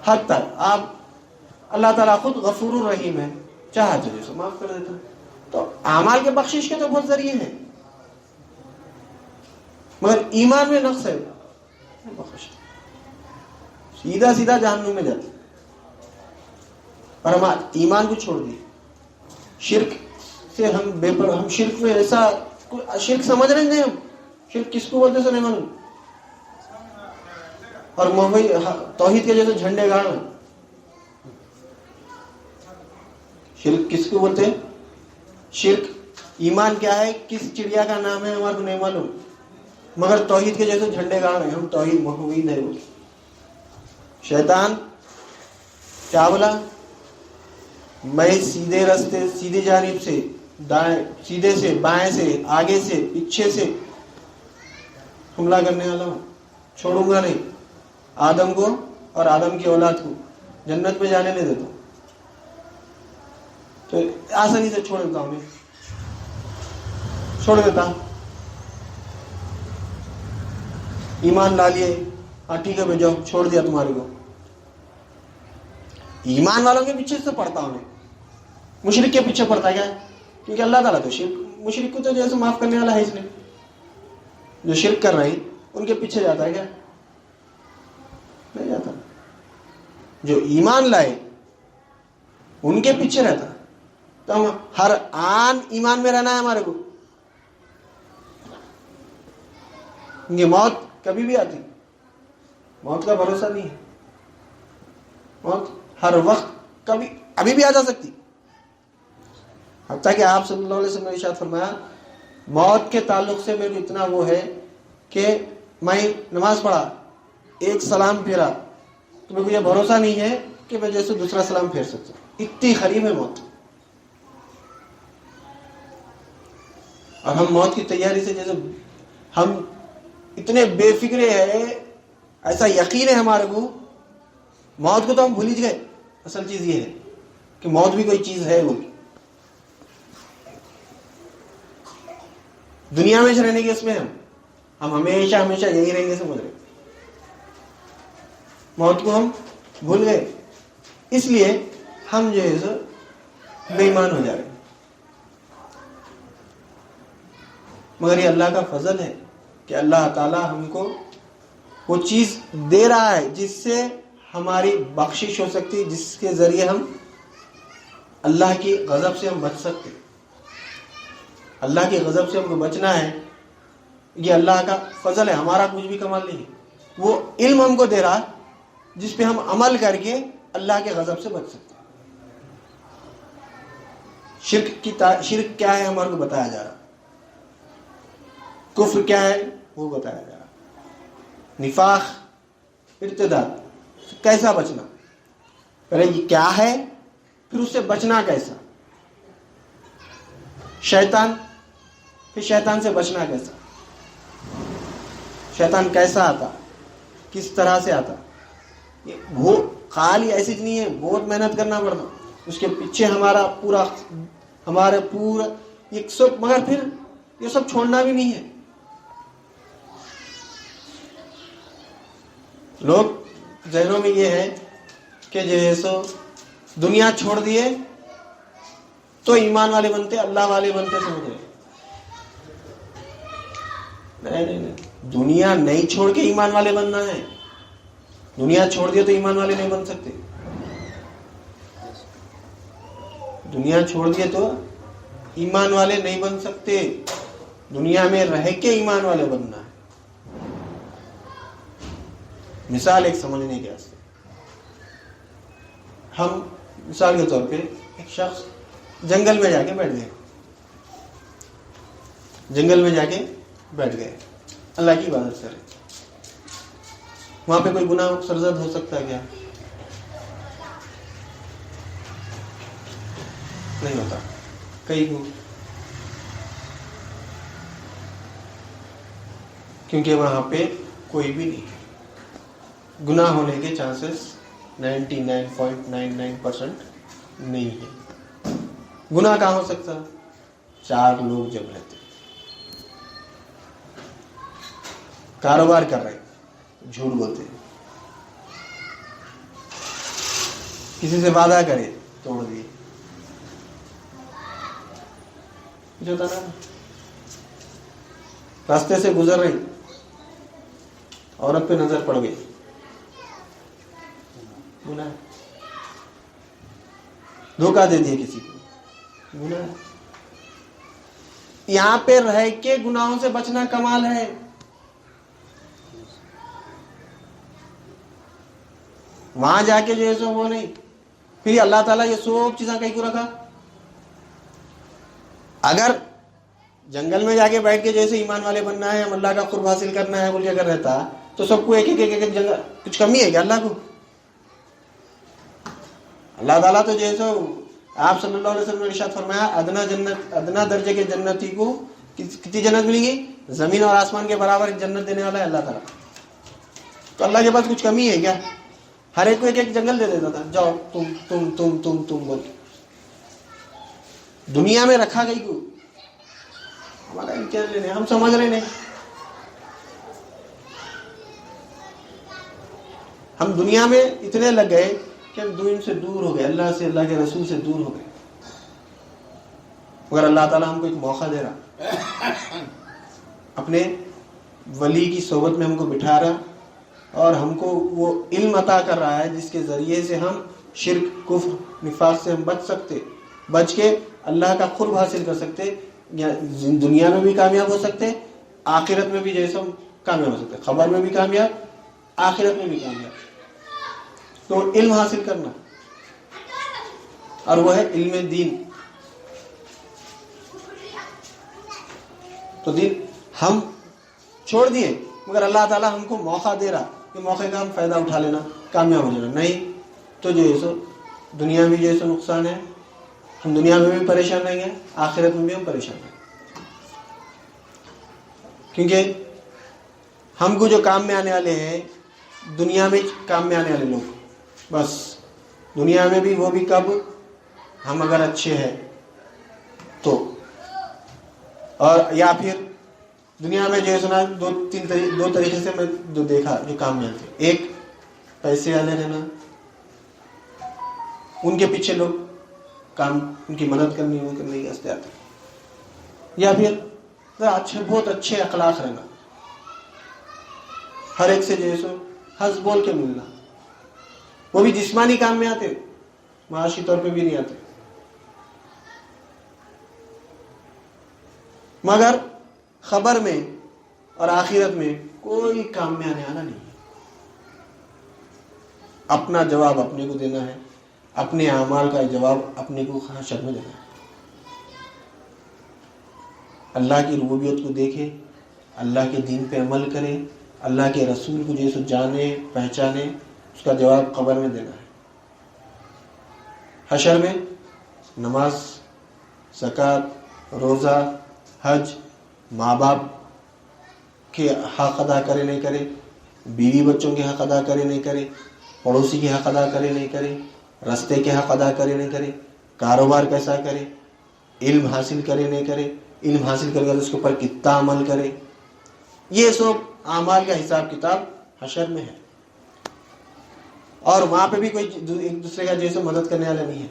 حد تک آپ اللہ تعالیٰ خود غفور الرحیم ہے، چاہا تو جیسے معاف کر دیتا۔ تو اعمال کے بخشش کے تو بہت ذریعے ہیں، مگر ایمان میں نقص ہے، بخش سیدھا سیدھا جہنم میں جاتے، اور ہم ایمان کو چھوڑ دیے، شرک سے ہم شرک میں ایسا شرک سمجھ رہے ہیں، ہم شرک کس کو بولتے سے نہیں معلوم، اور توحید کے جیسے جھنڈے گاڑ۔ شرک کس کو بولتے ہیں؟ شرک ایمان کیا ہے، کس چڑیا کا نام ہے ہمارے کو نہیں معلوم، مگر توحید کے جیسے جھنڈے گاڑ ہیں، ہم توحید موحد ہے بولتے۔ شیطان کیا بولا؟ میں سیدھے راستے، سیدھی جانب سے، دائیں سیدھے سے، بائیں سے، آگے سے، پیچھے سے حملہ کرنے والا ہوں، چھوڑوں گا نہیں، آدم کو اور آدم کی اولاد کو جنت میں جانے نہیں دیتا، تو آسانی سے چھوڑ دیتا ہوں، چھوڑ دیتا ہوں۔ ایمان لا لیے، ہاں ٹھیک ہے بھائی جاؤ، چھوڑ دیا تمہارے کو، ایمان والوں کے پیچھے سے پڑتا ہوں، مشرک کے پیچھے پڑتا ہے کیا؟ کیونکہ اللہ تعالیٰ تو مشرک کو تو جیسے معاف کرنے والا ہے، اس نے جو شرک کر رہے ہیں ان کے پیچھے جاتا ہے کیا؟ نہیں جاتا۔ جو ایمان لائے ان کے پیچھے رہتا، تو ہم ہر آن ایمان میں رہنا ہے ہمارے کو، یہ موت کبھی بھی آتی، موت کا بھروسہ نہیں ہے، موت ہر وقت کبھی ابھی بھی آ جا سکتی۔ حتیٰ کہ آپ صلی اللہ علیہ وسلم نے ارشاد فرمایا موت کے تعلق سے میرے اتنا وہ ہے کہ میں نماز پڑھا، ایک سلام پھیرا تو میرے کو یہ بھروسہ نہیں ہے کہ میں جیسے دوسرا سلام پھیر سکتا ہوں، اتنی قریب ہے موت۔ اور ہم موت کی تیاری سے جیسے ہم اتنے بے فکرے ہیں، ایسا یقین ہے ہمارے کو، موت کو تو ہم بھول ہی گئے۔ اصل چیز یہ ہے کہ موت بھی کوئی چیز ہے، وہ دنیا میں رہنے کے اس میں ہم ہمیشہ ہمیشہ یہی رہیں گے، سمجھ رہے، موت کو ہم بھول گئے، اس لیے ہم جو ہے سو بے ایمان ہو جا رہے ہیں۔ مگر یہ اللہ کا فضل ہے کہ اللہ تعالی ہم کو وہ چیز دے رہا ہے جس سے ہماری بخشش ہو سکتی، جس کے ذریعے ہم اللہ کی غضب سے ہم بچ سکتے۔ اللہ کے غضب سے ہم کو بچنا ہے، یہ اللہ کا فضل ہے، ہمارا کچھ بھی کمال نہیں ہے۔ وہ علم ہم کو دے رہا جس پہ ہم عمل کر کے اللہ کے غضب سے بچ سکتے ہیں۔ شرک کیا ہے ہمارے کو بتایا جا رہا، کفر کیا ہے وہ بتایا جا رہا، نفاق، ارتداد کیسا بچنا، پہلے یہ کیا ہے پھر اس سے بچنا کیسا، شیطان، پھر شیطان سے بچنا کیسا، شیطان کیسا آتا، کس طرح سے آتا، وہ خالی ایسی نہیں ہے، بہت محنت کرنا پڑتا اس کے پیچھے ہمارے پورا یہ سب، مگر پھر یہ سب چھوڑنا بھی نہیں ہے۔ لوگ ذہنوں میں یہ ہے کہ جیسے دنیا چھوڑ دیے تو ایمان والے بنتے، اللہ والے بنتے، سمجھ رہے؟ نہیں، دنیا نہیں چھوڑ کے ایمان والے بننا ہے، دنیا چھوڑ دیے تو ایمان والے نہیں بن سکتے، دنیا چھوڑ دیے تو ایمان والے نہیں بن سکتے، دنیا میں رہ کے ایمان والے بننا ہے۔ مثال ایک سمجھنے کے واسطے، ہم مثال کے طور پہ ایک شخص جنگل میں جا کے بیٹھ گئے، جنگل میں جا کے بیٹھ گئے، اللہ کی عبادت کرے، وہاں پہ کوئی گناہ سرزد ہو سکتا ہے کیا؟ نہیں ہوتا، کئی کو، کیونکہ وہاں پہ کوئی بھی نہیں، گناہ ہونے کے چانسز 99.99% نہیں ہے۔ گناہ کہاں ہو سکتا؟ 4 لوگ جب رہتے، کاروبار کر رہے، جھوٹ بولتے، کسی سے وعدہ کرے، توڑ دیے، جو ہوتا نا، راستے سے گزر رہی، عورت پہ نظر پڑ گئی، گناہ، دھوکہ دے دیا کسی کو، گناہ۔ یہاں پہ رہ کے گناہوں سے بچنا کمال ہے۔ وہاں جا کے جو ہے سو وہ نہیں، پھر اللہ تعالیٰ یہ سب چیزیں کہیں کو رکھا۔ اگر جنگل میں جا کے بیٹھ کے جیسے ایمان والے بننا ہے، ہم اللہ کا قرب حاصل کرنا ہے بول کے اگر رہتا تو سب کو ایک ایک جنگل، کچھ کمی ہے کیا اللہ کو؟ اللہ تعالیٰ تو جیسے آپ صلی اللہ علیہ وسلم نے ارشاد فرمایا، ادنا درجے کے جنتی کو کتنی جنت ملے گی؟ زمین اور آسمان کے برابر جنت دینے والا ہے اللہ تعالیٰ۔ تو اللہ کے پاس کچھ کمی ہے کیا؟ ہر ایک کو ایک ایک جنگل دے دیتا تھا، جاؤ تم بول کے۔ دنیا میں رکھا گئی کو ہمارا امتحان لینے، ہم سمجھ رہے نہیں، ہم دنیا میں اتنے لگ گئے کہ ہم دین سے دور ہو گئے، اللہ سے، اللہ کے رسول سے دور ہو گئے۔ مگر اللہ تعالیٰ ہم کو ایک موقع دے رہا، اپنے ولی کی صحبت میں ہم کو بٹھا رہا، اور ہم کو وہ علم عطا کر رہا ہے جس کے ذریعے سے ہم شرک، کفر، نفاق سے ہم بچ سکتے، بچ کے اللہ کا قرب حاصل کر سکتے، دنیا میں بھی کامیاب ہو سکتے، آخرت میں بھی جیسے ہم کامیاب ہو سکتے، خبر میں بھی کامیاب، آخرت میں بھی کامیاب۔ تو علم حاصل کرنا، اور وہ ہے علم دین۔ تو دین ہم چھوڑ دیے، مگر اللہ تعالیٰ ہم کو موقع دے رہا کہ موقع کا ہم فائدہ اٹھا لینا، کامیاب ہو جانا۔ نہیں تو جو ہے سو دنیا میں جو ہے سو نقصان ہے، ہم دنیا میں بھی پریشان رہیں گے، آخرت میں بھی ہم پریشان رہیں گے۔ کیونکہ ہم کو جو کام میں آنے والے ہیں، دنیا میں کام میں آنے والے لوگ، بس دنیا میں بھی وہ بھی کب؟ ہم اگر اچھے ہیں تو، اور یا پھر دنیا میں جو ہے سنا دو طریقے سے میں جو دیکھا جو کام میں آتے، ایک پیسے والے رہنا، ان کے پیچھے لوگ کام، ان کی مدد کرنی، وہ کرنے کے واسطے آتے، یا پھر اچھے، بہت اچھے اخلاق رہنا، ہر ایک سے جو ہے سو ہنس بول کے ملنا، وہ بھی جسمانی کام میں آتے، معاشی طور پہ بھی نہیں آتے۔ مگر خبر میں اور آخرت میں کوئی کام میں آنے والا نہیں ہے۔ اپنا جواب اپنے کو دینا ہے، اپنے اعمال کا جواب اپنے کو حشر میں دینا ہے۔ اللہ کی ربوبیت کو دیکھے، اللہ کے دین پہ عمل کرے، اللہ کے رسول کو جیسے جانے پہچانے، اس کا جواب قبر میں دینا ہے۔ حشر میں نماز، زکوٰۃ، روزہ، حج، ماں باپ کے حق ادا کرے نہیں کرے، بیوی بچوں کے حق ادا کرے نہیں کرے، پڑوسی کے حق ادا کرے نہیں کرے، رستے کے حق ادا کرے نہیں کرے، کاروبار کیسا کرے، علم حاصل کرے نہیں کرے، علم حاصل کرے اس کے اوپر کتنا عمل کرے، یہ سب اعمال کا حساب کتاب حشر میں ہے۔ اور وہاں پہ بھی کوئی ایک دوسرے کا جیسے مدد کرنے والا نہیں ہے۔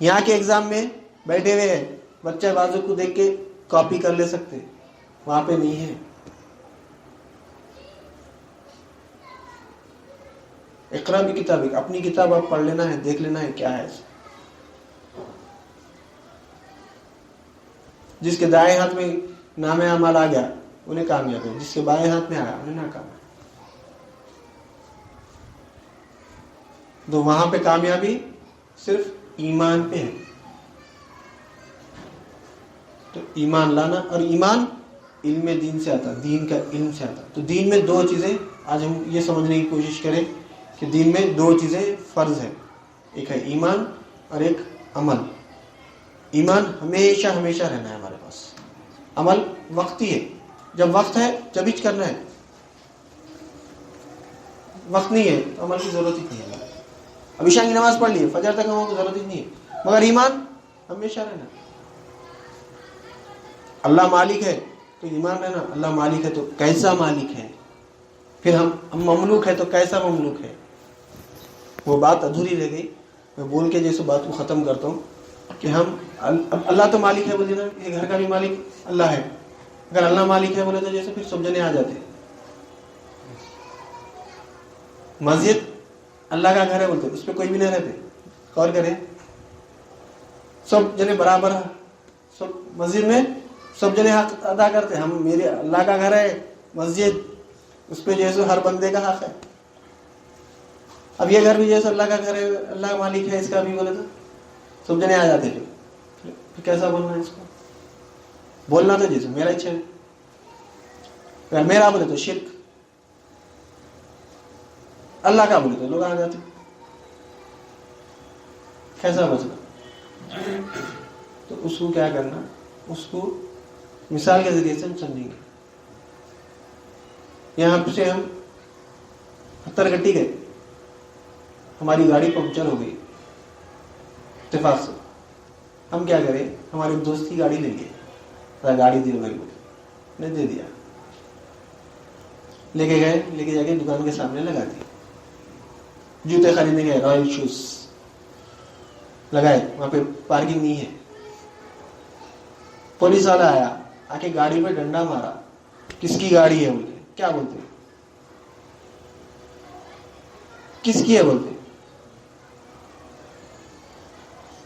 یہاں کے ایگزام میں بیٹھے ہوئے ہیں، بچہ بازو کو دیکھ کے کاپی کر لے سکتے، وہاں پہ نہیں ہے۔ اقرا بھی کتاب، اپنی کتاب آپ پڑھ لینا ہے، دیکھ لینا ہے کیا ہے۔ جس کے دائیں ہاتھ میں نام اعمال آ گیا انہیں کامیاب ہے، جس کے بائیں ہاتھ میں آیا انہیں ناکام ہے۔ تو وہاں پہ کامیابی صرف ایمان پہ ہے۔ تو ایمان لانا، اور ایمان علم دین سے آتا، دین کا علم سے آتا۔ تو دین میں دو چیزیں آج ہم یہ سمجھنے کی کوشش کریں کہ دین میں دو چیزیں فرض ہیں، ایک ہے ایمان اور ایک عمل۔ ایمان ہمیشہ ہمیشہ رہنا ہے ہمارے پاس، عمل وقتی ہے، جب وقت ہے جب ہی کرنا ہے، وقت نہیں ہے تو عمل کی ضرورت ہی نہیں ہے۔ اب عشاء کی نماز پڑھ لی، فجر تک عمل کی ضرورت ہی نہیں ہے، مگر ایمان ہمیشہ رہنا۔ اللہ مالک ہے تو ایمان رہنا، اللہ مالک ہے تو کیسا مالک ہے، پھر ہم مملوک ہے تو کیسا مملوک ہے۔ وہ بات ادھوری رہ گئی، میں بول کے جیسے بات کو ختم کرتا ہوں کہ ہم اللہ تو مالک ہے بولے نا، یہ گھر کا بھی مالک اللہ ہے، اگر اللہ مالک ہے بولے تو جیسے پھر سب جنے آ جاتے۔ مسجد اللہ کا گھر ہے بولتے، اس پہ کوئی بھی نہیں رہتے، غور کریں، سب جنے برابر ہے، سب مسجد میں سب جنے حق ادا کرتے، ہم میرے اللہ کا گھر ہے مسجد، اس پہ جیسے ہر بندے کا حق ہے۔ اب یہ گھر بھی جیسے اللہ کا گھر ہے، اللہ مالک ہے اس کا بھی بولے تو سب جنے آ جاتے، پھر کیسا بولنا ہے اس کو؟ بولنا تو جیسے میرا اچھا ہے، اگر میرا بولے تو شرک، اللہ کا بولے تو لوگ آ جاتے، کیسا بچنا؟ تو اس کو کیا کرنا، اس کو مثال کے ذریعے سے ہم سمجھیں گے۔ یہاں سے ہم پتھر گٹی گئے، ہماری گاڑی پنکچر ہو گئی اتفاق سے، ہم کیا کریں، ہمارے دوست کی گاڑی لے لیے، گاڑی دی میرے کو، نے دے دیا، لے کے گئے، لے کے جا کے دکان کے سامنے لگا دی، جوتے خریدنے گئے، رائل شوز لگائے، وہاں پہ پارکنگ نہیں ہے، پولیس والا آیا، آ کے گاڑی پہ ڈنڈا مارا، کس کی گاڑی ہے بولتے، کیا بولتے، کس کی ہے بولتے،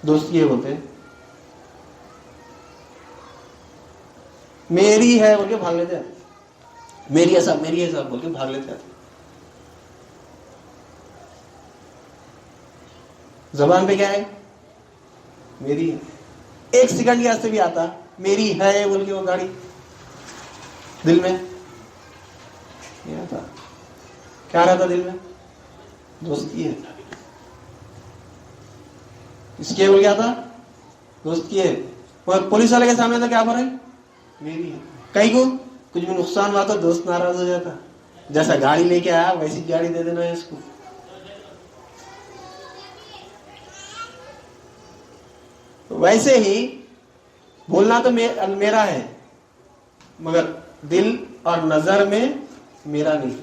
دوست کی ہے بولتے، میری ہے بول کے بھاگ لیتے ہیں، میری ہے صاحب، میری ہے صاحب بول کے بھاگ لیتے ہیں۔ زبان پہ کیا ہے، میری ہے، ایک سیکنڈ کے واسطے بھی آتا میری ہے بول کے وہ گاڑی، دل میں نہیں آتا، کیا رہتا دل میں، دوست کی ہے، اس کی بول کے آتا دوست کی ہے، پولیس والے کے سامنے تو کیا بول رہے ہیں، میری ہے، کہیں کو کچھ بھی نقصان ہوا تو دوست ناراض ہو جاتا، جیسا گاڑی لے کے آیا ویسی گاڑی دے دینا ہے اس کو۔ ویسے ہی بولنا تو میرا ہے، مگر دل اور نظر میں میرا نہیں۔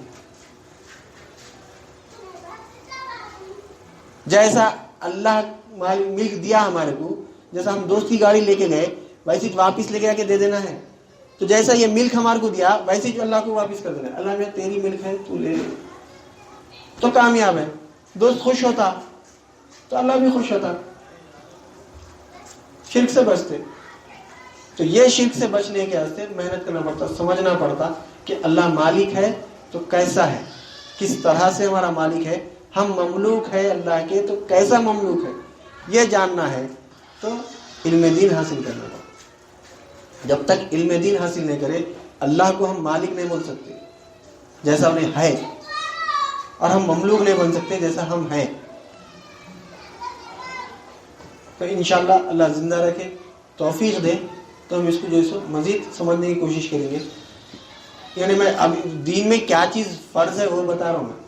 جیسا اللہ ملک دیا ہمارے کو، جیسا ہم دوست کی گاڑی لے کے گئے ویسے واپس لے کے جا کے دے دینا ہے، تو جیسا یہ ملک ہمارے کو دیا ویسے جو اللہ کو واپس کر دینا ہے، اللہ میں تیری ملک ہے تو لے لے، تو کامیاب ہے۔ دوست خوش ہوتا تو اللہ بھی خوش ہوتا، شرک سے بچتے۔ تو یہ شرک سے بچنے کے واسطے محنت کرنا پڑتا، سمجھنا پڑتا کہ اللہ مالک ہے تو کیسا ہے، کس طرح سے ہمارا مالک ہے، ہم مملوک ہے اللہ کے تو کیسا مملوک ہے، یہ جاننا ہے تو علم دین حاصل کرنا پڑتا۔ جب تک علم دین حاصل نہیں کرے اللہ کو ہم مالک نہیں بول سکتے جیسا انہیں ہے، اور ہم مملوک نہیں بن سکتے جیسا ہم ہیں۔ تو انشاءاللہ اللہ زندہ رکھے، توفیق دے تو ہم اس کو جو ہے مزید سمجھنے کی کوشش کریں گے۔ یعنی میں اب دین میں کیا چیز فرض ہے وہ بتا رہا ہوں میں،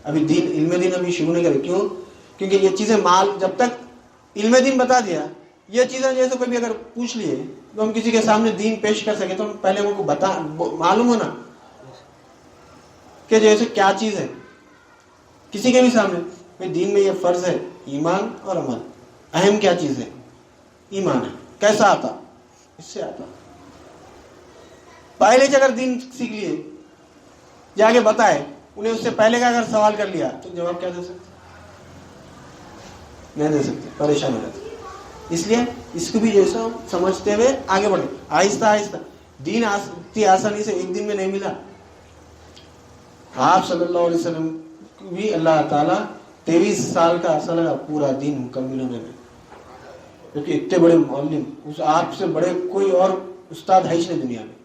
ابھی دین علم دین ابھی شروع نہیں کرے۔ کیوں؟ کیونکہ یہ چیزیں جب تک علم دین بتا دیا، یہ چیزیں جیسے کوئی بھی اگر پوچھ لیے تو ہم کسی کے سامنے دین پیش کر سکے تو ہم پہلے ان کو معلوم ہونا کہ جیسے کیا چیز ہے، کسی کے بھی سامنے دین میں یہ فرض ہے ایمان اور عمل۔ اہم کیا چیز ہے؟ ایمان ہے۔ کیسا آتا؟ اس سے آتا۔ پہلے سے اگر دین سیکھ لیے، جا کے بتائے انہیں، اس سے پہلے کا اگر سوال کر لیا تو جواب کیا دے سکتے؟ نہیں دے سکتے، پریشان ہو جاتے۔ اس لیے اس کو بھی جیسا سمجھتے ہوئے آگے بڑھے، آہستہ آہستہ۔ دین اتنی آسانی سے ایک دن میں نہیں ملا۔ آپ صلی اللہ علیہ وسلم بھی اللہ تعالیٰ 23 سال کا عرصہ لگا پورا دین مکمل ہونے میں، کیونکہ اتنے بڑے معلم، آپ سے بڑے کوئی اور استاد ہے ہی نہیں دنیا میں،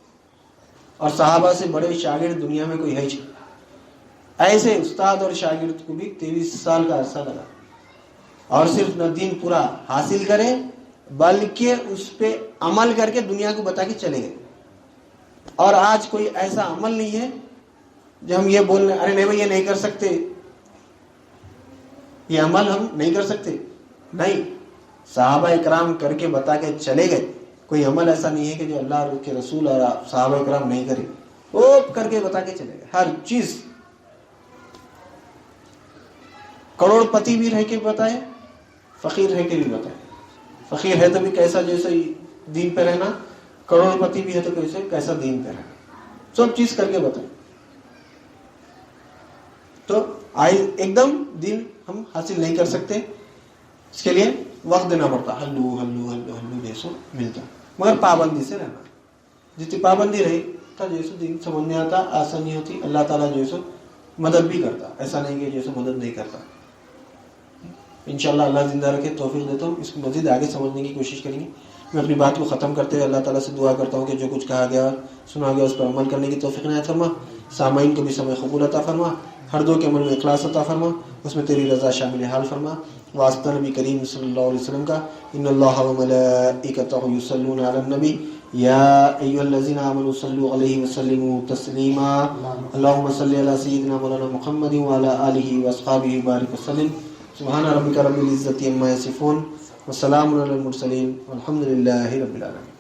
اور صحابہ سے بڑے شاگرد دنیا میں کوئی ہے ہی نہیں۔ ایسے استاد اور شاگرد کو بھی 23 سال کا عرصہ لگا، اور صرف نہ دین پورا حاصل کرے بلکہ اس پہ عمل کر کے دنیا کو بتا کے چلے گئے۔ اور آج کوئی ایسا عمل نہیں ہے جو ہم یہ بول رہے ارے نہیں بھائی یہ نہیں کر سکتے، یہ عمل ہم نہیں کر سکتے، نہیں، صحابہ اکرام کر کے بتا کے چلے گئے۔ کوئی عمل ایسا نہیں ہے کہ جو اللہ کے رسول اور صحابہ اکرام نہیں کرے، وہ کر کے بتا کے چلے گئے ہر چیز۔ کروڑ پتی بھی رہ کے بتائے، فقیر رہ کے بھی بتائے۔ فقیر ہے تو بھی کیسا جیسا دین پہ رہنا، کروڑ پتی بھی ہے تو کیسا دین پہ رہنا، سب چیز کر کے بتائے۔ تو ایک دم دین ہم حاصل نہیں کر سکتے، اس کے لیے وقت دینا پڑتا، ہلو ہلو ہلو ہلو جیسو ملتا، مگر پابندی سے رہنا۔ جتنی پابندی رہی تو جیسو دین سمجھ میں آتا، آسانی ہوتی، اللہ تعالیٰ جیسو مدد بھی کرتا، ایسا نہیں کہ جیسو مدد نہیں کرتا۔ انشاءاللہ اللہ زندہ رکھے، توفیق دیتا ہوں، اس کو مزید آگے سمجھنے کی کوشش کریں گے۔ میں اپنی بات کو ختم کرتے ہوئے اللہ تعالیٰ سے دعا کرتا ہوں کہ جو کچھ کہا گیا سنا گیا اس پر عمل کرنے کی توفیق عنایت فرما، سامعین کو بھی سمع قبول عطا فرما، ہر دو کے عمل میں اخلاص عطا فرما، اس میں تیری رضا شامل حال فرما۔ واسطہ نبی کریم صلی اللہ علیہ وسلم کا، ان اللہ وملائکتہ یصلون علی النبی یا ایھا الذین آمنوا صلوا علیہ وسلموا تسلیما، اللہم صل علی سیدنا مولانا محمد وعلی آلہ واصحابہ بارک وسلم۔ سبحان ربک رب العزۃ عما یصفون وسلام علی المرسلین والحمد للہ رب العالمین۔